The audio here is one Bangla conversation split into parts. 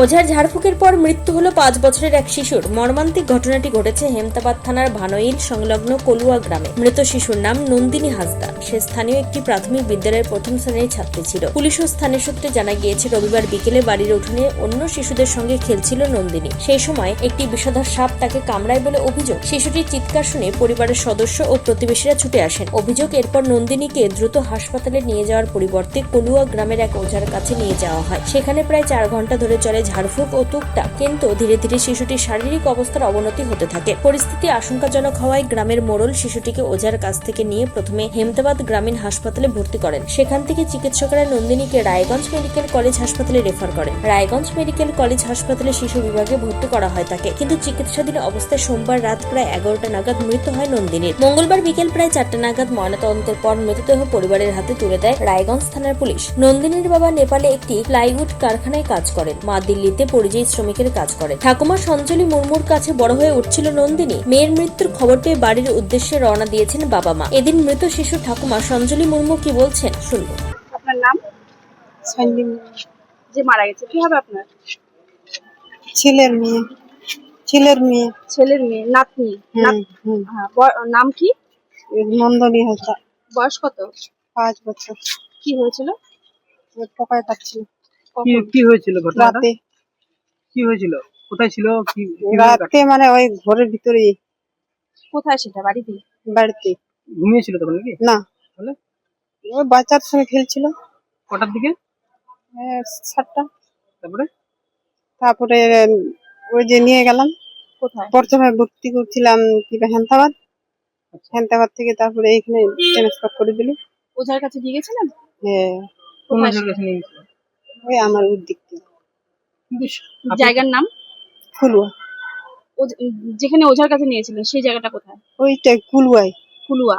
ওঝার ঝাড়ফুঁকের পর মৃত্যু হলো 5 বছরের এক শিশুর। মর্মান্তিক ঘটনাটি ঘটেছে হেমতাবাদ থানার ভানইল সংলগ্ন কলুয়া গ্রামে। মৃত শিশুর নাম নন্দিনী হাসদা। সে স্থানীয় একটি প্রাথমিক বিদ্যালয়ের প্রথম শ্রেণীর ছাত্রী ছিল। পুলিশ ও স্থানীয় সূত্রে জানা গিয়েছে, রবিবার বিকেলে বাড়ির উঠোনে অন্য শিশুদের সঙ্গে খেলছিল নন্দিনী। সেই সময় একটি বিষধর সাপ তাকে কামড়ায় বলে অভিযোগ। শিশুটির চিৎকার শুনে পরিবারের সদস্য ও প্রতিবেশীরা ছুটে আসেন। অভিযোগ, এরপর নন্দিনীকে দ্রুত হাসপাতালে নিয়ে যাওয়ার পরিবর্তে কলুয়া গ্রামের এক ওঝার কাছে নিয়ে যাওয়া হয়। সেখানে প্রায় 4 ঘন্টা ধরে চলে ঝাড়ফুঁক ও টুকটাক, কিন্তু ধীরে ধীরে শিশুটির শারীরিক অবস্থার অবনতি হতে থাকে। পরিস্থিতি আশঙ্কাজনক হওয়ায় গ্রামের মোড়ল শিশুটিকে ওঝার কাছ থেকে নিয়ে প্রথমে হেমতাবাদ গ্রামীণ হাসপাতালে ভর্তি করেন। সেখান থেকে চিকিৎসকেরা নন্দিনীকে রায়গঞ্জ মেডিকেল কলেজ হাসপাতালে রেফার করেন। রায়গঞ্জ মেডিকেল কলেজ হাসপাতালে শিশু বিভাগে ভর্তি করা হয় তাকে, কিন্তু চিকিৎসাধীন অবস্থায় সোমবার রাত প্রায় 11টা নাগাদ মৃত্যু হয় নন্দিনীর। মঙ্গলবার বিকেল প্রায় 4টা নাগাদ ময়নাতদন্তের পর মৃতদেহ পরিবারের হাতে তুলে দেয় রায়গঞ্জ থানার পুলিশ। নন্দিনীর বাবা নেপালে একটি প্লাইউড কারখানায় কাজ করেন, মা দিল্লিতে পরিযায়ী শ্রমিকের কাজ করেন। ঠাকুমা সঞ্জলি মুর্মুর কাছে বড় হয়ে উঠছিল নন্দিনী। মেয়ের মৃত্যুর খবর পেয়ে বাড়ির উদ্দেশ্যে রওনা দিয়েছেন বাবা মা। এদিন মৃত শিশু ঠাকুমা সঞ্জলি মুর্মু কি বলছেন শুনবো। আপনার নাম? সঞ্জীব। যে মারা গেছে কি হবে আপনার? ছেলের মেয়ে। ছেলের মেয়ে, নাতনি। হ্যাঁ, নাম কি? নন্দনী হাসদা। বয়স কত? 5 বছর। কি হয়েছিল? পোকায় কাটছিল কি হয়েছিল ঘটনাটা? রাতে। কি হয়েছিল? কোথায় ছিল? রাতে মানে ওই ঘরের ভিতরে কোথায় সেটা? বাড়িতে? বাড়িতে। ঘুমিয়েছিল তখন নাকি? না, তাহলে ওই বাচ্চার সঙ্গে খেলছিল। কটার দিকে? 7টা। তারপরে ওই যে নিয়ে গেলাম। কোথায়? প্রথমে ভর্তি করছিলাম হেমতাবাদ থেকে, তারপরে এইখানে ট্রান্সফার করে দিল। ওঝার কাছে দিয়ে গেছিলেন? হ্যাঁ, কোন কোথায় জায়গায় নিয়ে গেছিল? ওই আমার উদ্দিক থেকে। কিন্তু জায়গার নাম? ফুলুয়া। যেখানে ওঝার কাছে নিয়েছিলেন সেই জায়গাটা কোথায়? ওইটাই কুলুয়ায়। ফুলুয়া।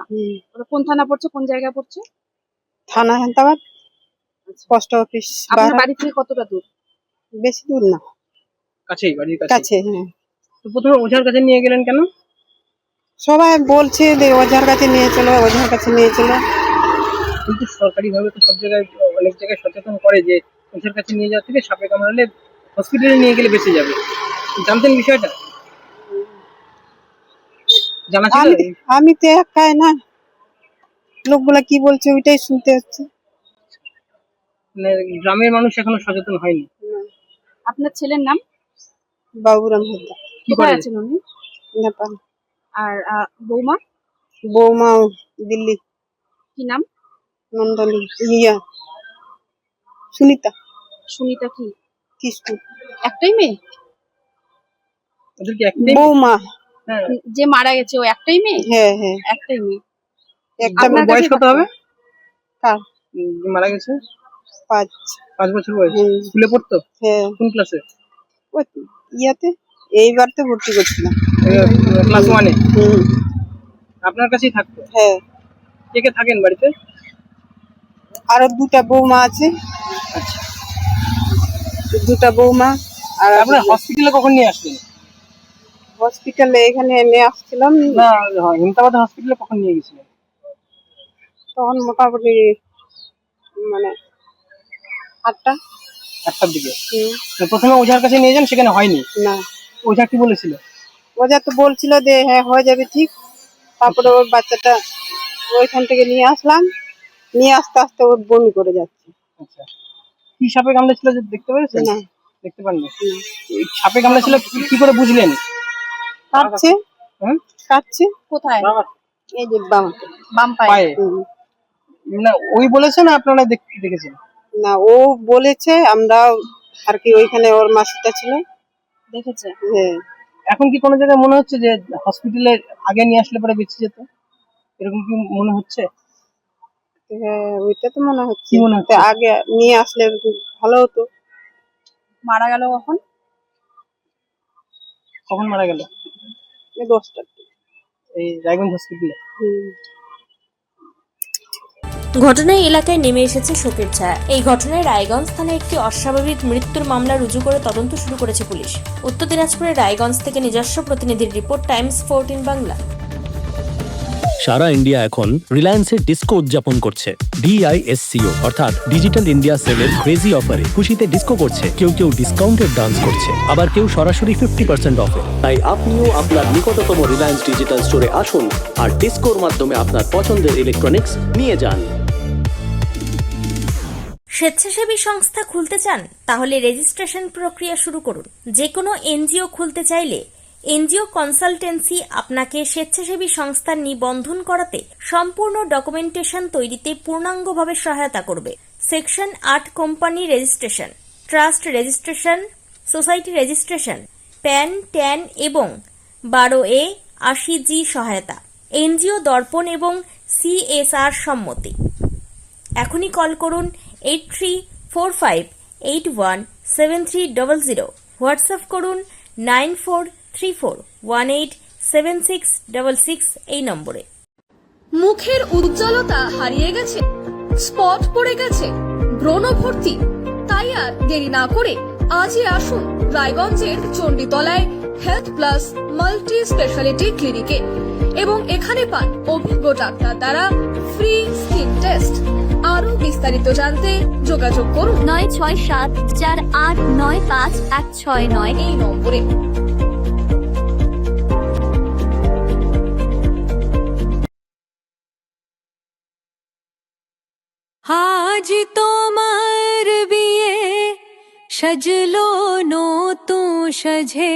ওটা কোন থানা পড়ছে, কোন জায়গায় পড়ছে? থানা হেমতাবাদ, পোস্ট অফিস। আপনার বাড়ি থেকে কতটা দূর? বেশি দূর না, কাছেই, বাড়ির কাছে। হ্যাঁ, তো প্রথমে ওঝার কাছে নিয়ে গেলেন কেন? সবাই বলছে যে ওঝার কাছে নিয়ে চলো, ওঝার কাছে নিয়ে চলো। কিন্তু সরকারি ভাবে তো সব জায়গায় অনেক জায়গায় সচেতন করে যে ওঝার কাছে নিয়ে যাওয়া থেকে সাপে কামড়ালে হসপিটালে নিয়ে গেলে বেঁচে যাবে। জানতেন বিষয়টা? জানা ছিল? আমি তো একাই না, লোকগুলা কি বলছে ওইটাই শুনতে হচ্ছে। মানে গ্রামের মানুষ এখনো সচেতন হয়নি। আপনার ছেলের নাম? বাবুরাম হাসদা। কি কোথায় করে? আছেন উনি? নেপাল। আর বৌমা? বৌমা দিল্লি। কি নাম? নন্দনী সুনিতা সুনিতা কি? কিস্কু। একটাই মেয়ে? ওদের কি একটাই? বৌমা। হ্যাঁ, যে মারা গেছে ও একটাই মেয়ে? হ্যাঁ হ্যাঁ, একটাই মেয়ে। একটা আপনার বয়স কাছে কত হবে? কার? যে মারা গেছে? 5 বছর বয়স। হুম। স্কুলে পড়তো? হ্যাঁ, কোন ক্লাসে? ওই ইয়াতে এইবার তো ভর্তি করছিলাম। ক্লাস 1-এ। হুম। আপনার কাছেই থাকতো? হ্যাঁ, কে কে থাকেন বাড়িতে? আরো 2টা বৌমা আছে। 2টা বৌমা। আর আপনার হসপিটালে কখন নিয়ে আসলেন? হসপিটালে এখানে নিয়ে আসছিলাম না, হেমতাবাদ হসপিটালে কখন নিয়ে গেছিলেন? তখন মোটামুটি মানে 8টা। 1টার দিকে। প্রথমে ওঝার কাছে নিয়ে যান, সেখানে হয়নি। না, ওঝা কি বলেছিল? ওঝা তো বলছিল যে হ্যাঁ হয়ে যাবে ঠিক। তারপরে ওর বাচ্চাটা ওইখান থেকে নিয়ে আসলাম, নিয়ে আস্তে আস্তে ওর বমি করে যাচ্ছে। আচ্ছা, কি সাপে কামড়েছিল যে দেখতে পেরেছেন? না, দেখতে পাননি? এই সাপে কামড়েছিল কি করে বুঝলেন? কাটছে। হ্যাঁ, কাটছে কোথায়? এই যে বামাতে। বাম পায়ে? পায়ে? না, ওই বলেছে না আপনারা দেখেছেন? না, ও বলেছে, আমরা আর কি ওইখানে ওর মাসিটা ছিল, দেখেছে? হ্যাঁ। এখন কি কোনো জায়গায় মনে হচ্ছে যে হসপিটালে আগে নিয়ে আসলে পরে বেঁচে যেত? এরকম কি মনে হচ্ছে? হ্যাঁ, ওইটা তো মনে হচ্ছে। কি মনে হচ্ছে? আগে নিয়ে আসলে ভালো হতো। মারা গেল কখন? কখন মারা গেল? 10টা। এই রায়গঞ্জ হসপিটালে? ঘটনায় এলাকায় নেমে এসেছে শোকের ছায়া। এই ঘটনায় রায়গঞ্জ থানায় একটি অস্বাভাবিক মৃত্যুর মামলা রুজু করে তদন্ত শুরু করেছে পুলিশ। উত্তর দিনাজপুরের রায়গঞ্জ থেকে নিজস্ব প্রতিনিধির রিপোর্ট, টাইমস 14 বাংলা। সারা ইন্ডিয়া এখন রিলায়েন্সের ডিস্কো উদযাপন করছে। DISCO অর্থাৎ ডিজিটাল ইন্ডিয়া সেলের ক্রেজি অফারে খুশিতে ডিস্কো করছে। কেউ কেউ ডিসকাউন্টেড ডান্স করছে, আবার কেউ সরাসরি 50% অফে। তাই আপনিও আপনার নিকটতম রিলায়েন্স ডিজিটাল স্টোরে আসুন আর ডিস্কোর মাধ্যমে আপনার পছন্দের ইলেকট্রনিক্স নিয়ে যান। স্বেচ্ছাসেবী সংস্থা খুলতে চান? তাহলে রেজিস্ট্রেশন প্রক্রিয়া শুরু করুন। যে কোনো এনজিও খুলতে চাইলে এনজিও কনসালটেন্সি আপনাকে স্বেচ্ছাসেবী সংস্থার নিবন্ধন করাতে সম্পূর্ণ ডকুমেন্টেশন তৈরিতে পূর্ণাঙ্গভাবে সহায়তা করবে। Section 8 company registration, trust registration, society registration, pan, tan এবং 12A 80G সহায়তা, এনজিও দর্পণ এবং CSR সম্মতি। এখনই কল করুন 8345817300, হোয়াটসঅ্যাপ করুন 9434187666 এই নম্বরে। মুখের উজ্জ্বলতা হারিয়ে গেছে, স্পট পড়ে গেছে, ব্রণ ভর্তি, তাই আর দেরি না করে আজই আসুন রায়গঞ্জের চণ্ডীতলায় হেলথ প্লাস মাল্টি স্পেশালিটি ক্লিনিকে এবং এখানে পান অভিজ্ঞ ডাক্তার দ্বারা ফ্রি স্কিন টেস্ট। আরো বিস্তারিত জানতে যোগাযোগ করুন 9674895169 এই নম্বরে। আজ তোমার বিয়ে সাজলো নতুন সাজে